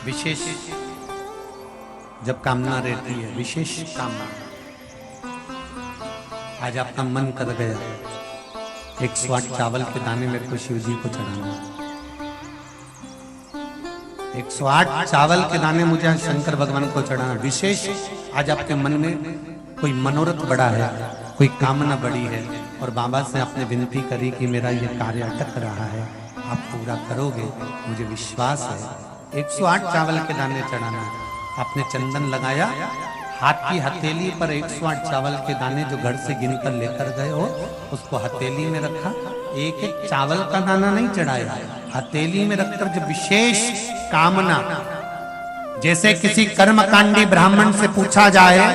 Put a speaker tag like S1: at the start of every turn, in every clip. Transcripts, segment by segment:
S1: विशेष जब कामना रहती है, विशेष कामना, आज आपका मन कर गया 108 चावल के दाने मेरे को शिव जी को चढ़ाना, 108 चावल के दाने मुझे आज शंकर भगवान को चढ़ाना। विशेष आज आपके मन में कोई मनोरथ बड़ा है, कोई कामना बड़ी है और बाबा से आपने विनती करी कि मेरा ये कार्य अटक रहा है, आप पूरा करोगे, मुझे विश्वास है। 108 चावल के दाने चढ़ाना, आपने चंदन लगाया, हाथ की हथेली पर 108 चावल के दाने जो घर से गिनकर लेकर गए हो उसको हथेली में रखा। एक एक चावल का दाना नहीं चढ़ाया, हथेली में रखकर जो विशेष कामना, जैसे किसी कर्मकांडी ब्राह्मण से पूछा जाए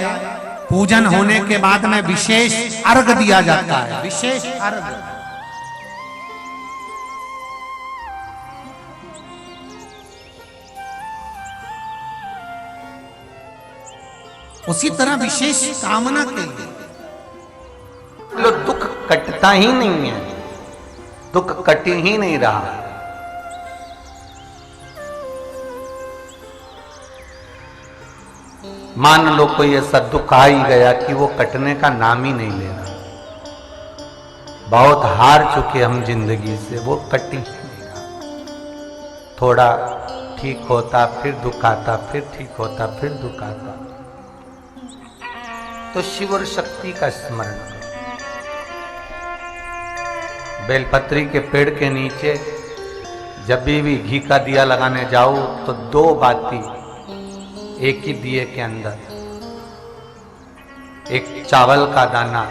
S1: पूजन होने के बाद में विशेष अर्घ दिया जाता है, विशेष अर्घ। उसी तरह विशेष कामना के लिए
S2: लो दुख कटता ही नहीं है, दुख कट ही नहीं रहा। मान लो कोई ऐसा दुख आ ही गया कि वो कटने का नाम ही नहीं ले रहा, बहुत हार चुके हम जिंदगी से, वो कट ही नहीं रहा। थोड़ा ठीक होता फिर दुख आता, फिर ठीक होता फिर दुख आता। तो शिव और शक्ति का स्मरण करो। बेलपत्री के पेड़ के नीचे जब भी घी का दिया लगाने जाओ तो 2 बाती एक ही दिए के अंदर, एक चावल का दाना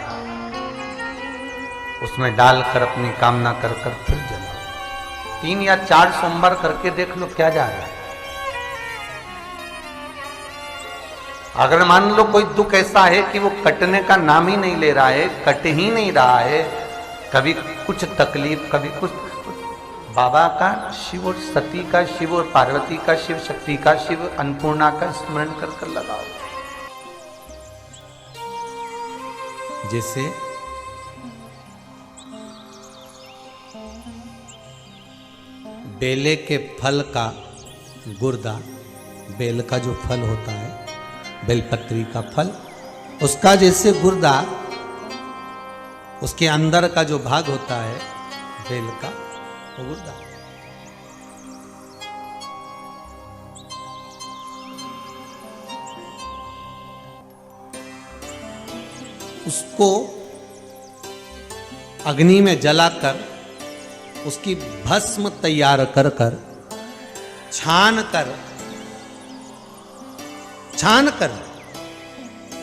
S2: उसमें डालकर अपनी कामना कर फिर जलाओ। 3 या 4 सोमवार करके देख लो क्या जा रहा है। अगर मान लो कोई दुख ऐसा है कि वो कटने का नाम ही नहीं ले रहा है, कट ही नहीं रहा है, कभी कुछ तकलीफ कभी कुछ, बाबा का, शिव और सती का, शिव और पार्वती का, शिव शक्ति का, शिव अन्नपूर्णा का स्मरण कर कर लगाओ।
S1: जैसे बेले के फल का गुर्दा, बेल का जो फल होता है, बेलपत्री का फल, उसका जैसे गुर्दा, उसके अंदर का जो भाग होता है बेल का, वो गुर्दा, उसको अग्नि में जलाकर उसकी भस्म तैयार कर कर छान कर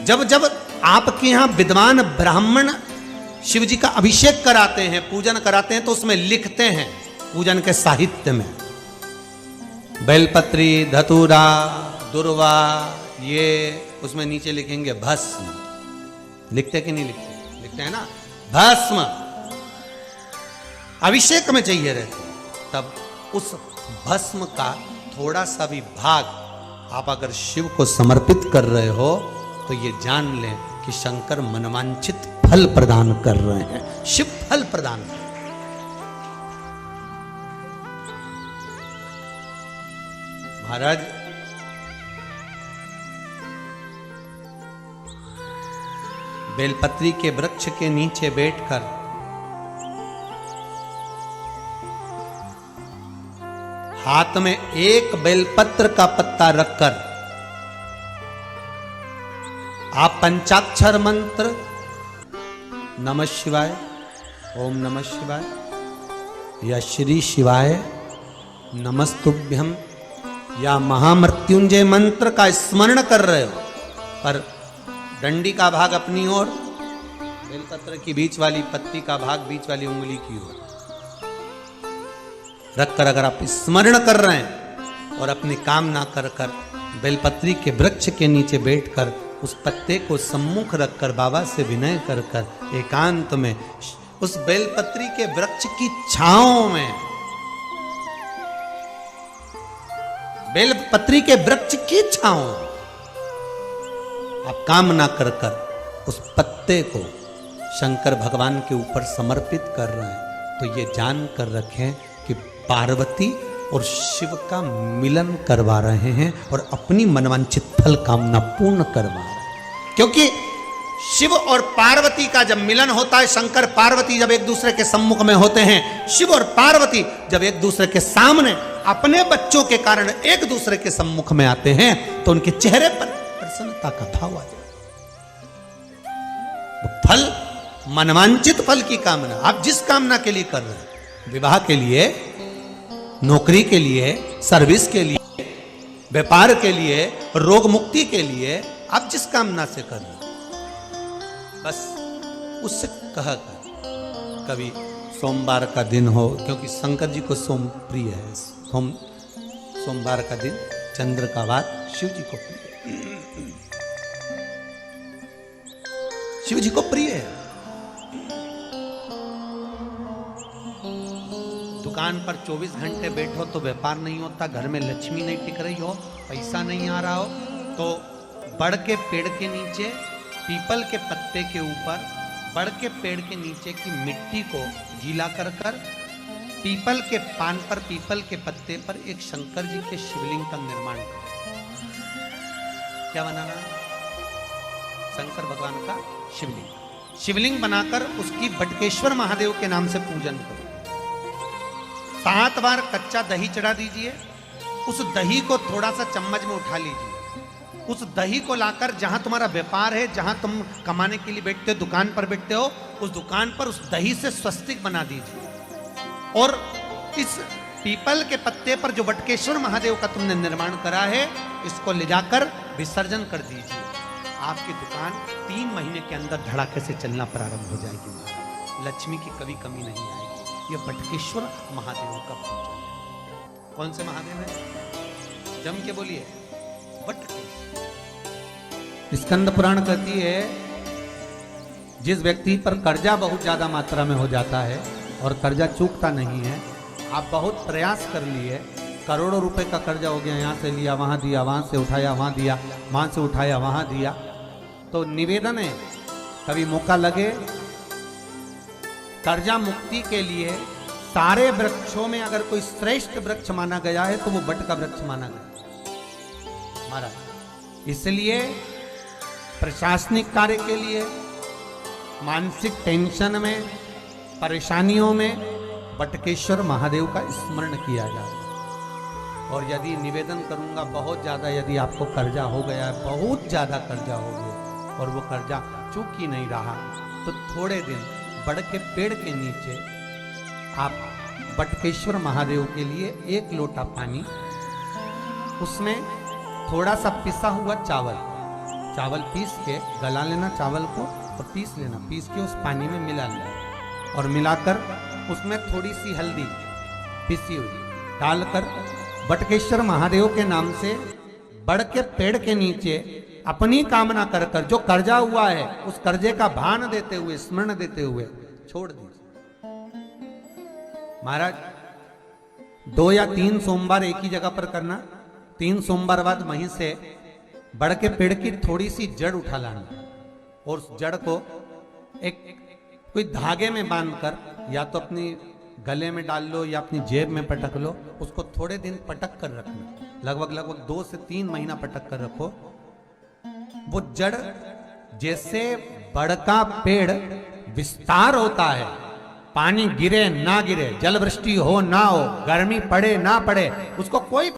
S1: जब जब आपके यहां विद्वान ब्राह्मण शिव जी का अभिषेक कराते हैं, पूजन कराते हैं, तो उसमें लिखते हैं पूजन के साहित्य में बेलपत्री, धतूरा, दुर्वा, ये उसमें नीचे लिखेंगे भस्म। लिखते कि नहीं लिखते? लिखते हैं ना, भस्म अभिषेक में चाहिए रहते। तब उस भस्म का थोड़ा सा भी भाग आप अगर शिव को समर्पित कर रहे हो तो ये जान लें कि शंकर मनवांछित फल प्रदान कर रहे हैं, शिव फल प्रदान कर रहे हैं। महाराज, बेलपत्री के वृक्ष के नीचे बैठकर हाथ में एक बेलपत्र का पत्ता रखकर आप पंचाक्षर मंत्र नमः शिवाय, ओम नमः शिवाय या श्री शिवाय नमस्तुभ्यम या महामृत्युंजय मंत्र का स्मरण कर रहे हो, पर डंडी का भाग अपनी ओर, बेलपत्र की बीच वाली पत्ती का भाग बीच वाली उंगली की ओर रखकर अगर आप स्मरण कर रहे हैं और अपनी कामना कर कर बेलपत्री के वृक्ष के नीचे बैठकर उस पत्ते को सम्मुख रखकर बाबा से विनय कर कर एकांत में उस बेलपत्री के वृक्ष की छांव में, बेलपत्री के वृक्ष की छांव आप कामना कर कर उस पत्ते को शंकर भगवान के ऊपर समर्पित कर रहे हैं, तो ये जान कर रखें कि पार्वती और शिव का मिलन करवा रहे हैं और अपनी मनवांछित फल कामना पूर्ण करवा रहे हैं। क्योंकि शिव और पार्वती का जब मिलन होता है, शंकर पार्वती जब एक दूसरे के सम्मुख में होते हैं, शिव और पार्वती जब एक दूसरे के सामने अपने बच्चों के कारण एक दूसरे के सम्मुख में आते हैं, तो उनके चेहरे पर प्रसन्नता का भाव आ जाता है। फल, मनवांचित फल की कामना, आप जिस कामना के लिए कर रहे हैं, विवाह के लिए, नौकरी के लिए, सर्विस के लिए, व्यापार के लिए, रोग मुक्ति के लिए, आप जिस कामना से कर रहे हैं, बस उससे कहा कर। कभी सोमवार का दिन हो, क्योंकि शंकर जी को सोम प्रिय है, सोमवार का दिन, चंद्र का वार शिव जी को प्रिय है, शिव जी को प्रिय है। दुकान पर 24 घंटे बैठो तो व्यापार नहीं होता, घर में लक्ष्मी नहीं टिक रही हो, पैसा नहीं आ रहा हो, तो बड़ के पेड़ के नीचे, पीपल के पत्ते के ऊपर, बड़ के पेड़ के नीचे की मिट्टी को गीला कर कर पीपल के पान पर, पीपल के पत्ते पर एक शंकर जी के शिवलिंग का निर्माण करो। क्या बनाना? शंकर भगवान का शिवलिंग। शिवलिंग बनाकर उसकी बटकेश्वर महादेव के नाम से पूजन करो। 7 बार कच्चा दही चढ़ा दीजिए। उस दही को थोड़ा सा चम्मच में उठा लीजिए। उस दही को लाकर जहां तुम्हारा व्यापार है, जहां तुम कमाने के लिए बैठते हो, दुकान पर बैठते हो, उस दुकान पर उस दही से स्वस्तिक बना दीजिए। और इस पीपल के पत्ते पर जो बटकेश्वर महादेव का तुमने निर्माण करा है, इसको ले जाकर विसर्जन कर दीजिए। आपकी दुकान 3 महीने के अंदर धड़ाके से चलना प्रारंभ हो जाएगी। लक्ष्मी की कभी कमी नहीं आएगी। यह बटकेश्वर महादेव का पूजन है। कौन से महादेव है? जम के बोलिए, स्कंद पुराण कहती है, जिस व्यक्ति पर कर्जा बहुत ज्यादा मात्रा में हो जाता है और कर्जा चूकता नहीं है, आप बहुत प्रयास कर लिए, करोड़ों रुपए का कर्जा हो गया, यहाँ से लिया वहां दिया, वहां से उठाया वहां दिया, वहां से उठाया वहां दिया, तो निवेदन है, कभी मौका लगे, कर्जा मुक्ति के लिए सारे वृक्षों में अगर कोई श्रेष्ठ वृक्ष माना गया है तो वो बट का वृक्ष माना गया महाराज। इसलिए प्रशासनिक कार्य के लिए, मानसिक टेंशन में, परेशानियों में बटकेश्वर महादेव का स्मरण किया जाए। और यदि निवेदन करूंगा, बहुत ज्यादा यदि आपको कर्जा हो गया, बहुत ज्यादा कर्जा हो गया और वो कर्जा चूक ही नहीं रहा, तो थोड़े दिन बड़ के पेड़ के नीचे आप बटकेश्वर महादेव के लिए 1 लोटा पानी, उसमें थोड़ा सा पिसा हुआ चावल पीस के गला लेना, चावल को और पीस लेना, पीस के उस पानी में मिला लेना और मिलाकर उसमें थोड़ी सी हल्दी पिसी हुई डालकर बटकेश्वर महादेव के नाम से बड़ के पेड़ के नीचे अपनी कामना कर कर जो कर्जा हुआ है उस कर्जे का भान देते हुए, स्मरण देते हुए छोड़ दीजिए। महाराज 2 या 3 सोमवार एक ही जगह पर करना। 3 सोमवार बाद वहीं से बड़ के पेड़ की थोड़ी सी जड़ उठा लाना और उस जड़ को एक कोई धागे में बांधकर या तो अपनी गले में डाल लो या अपनी जेब में पटक लो, उसको थोड़े दिन पटक कर रखना, लगभग 2 से 3 महीना पटक कर रखो। वो जड़ जैसे बड़ का पेड़ विस्तार होता है, पानी गिरे ना गिरे, जल वृष्टि हो ना हो, गर्मी पड़े ना पड़े, उसको कोई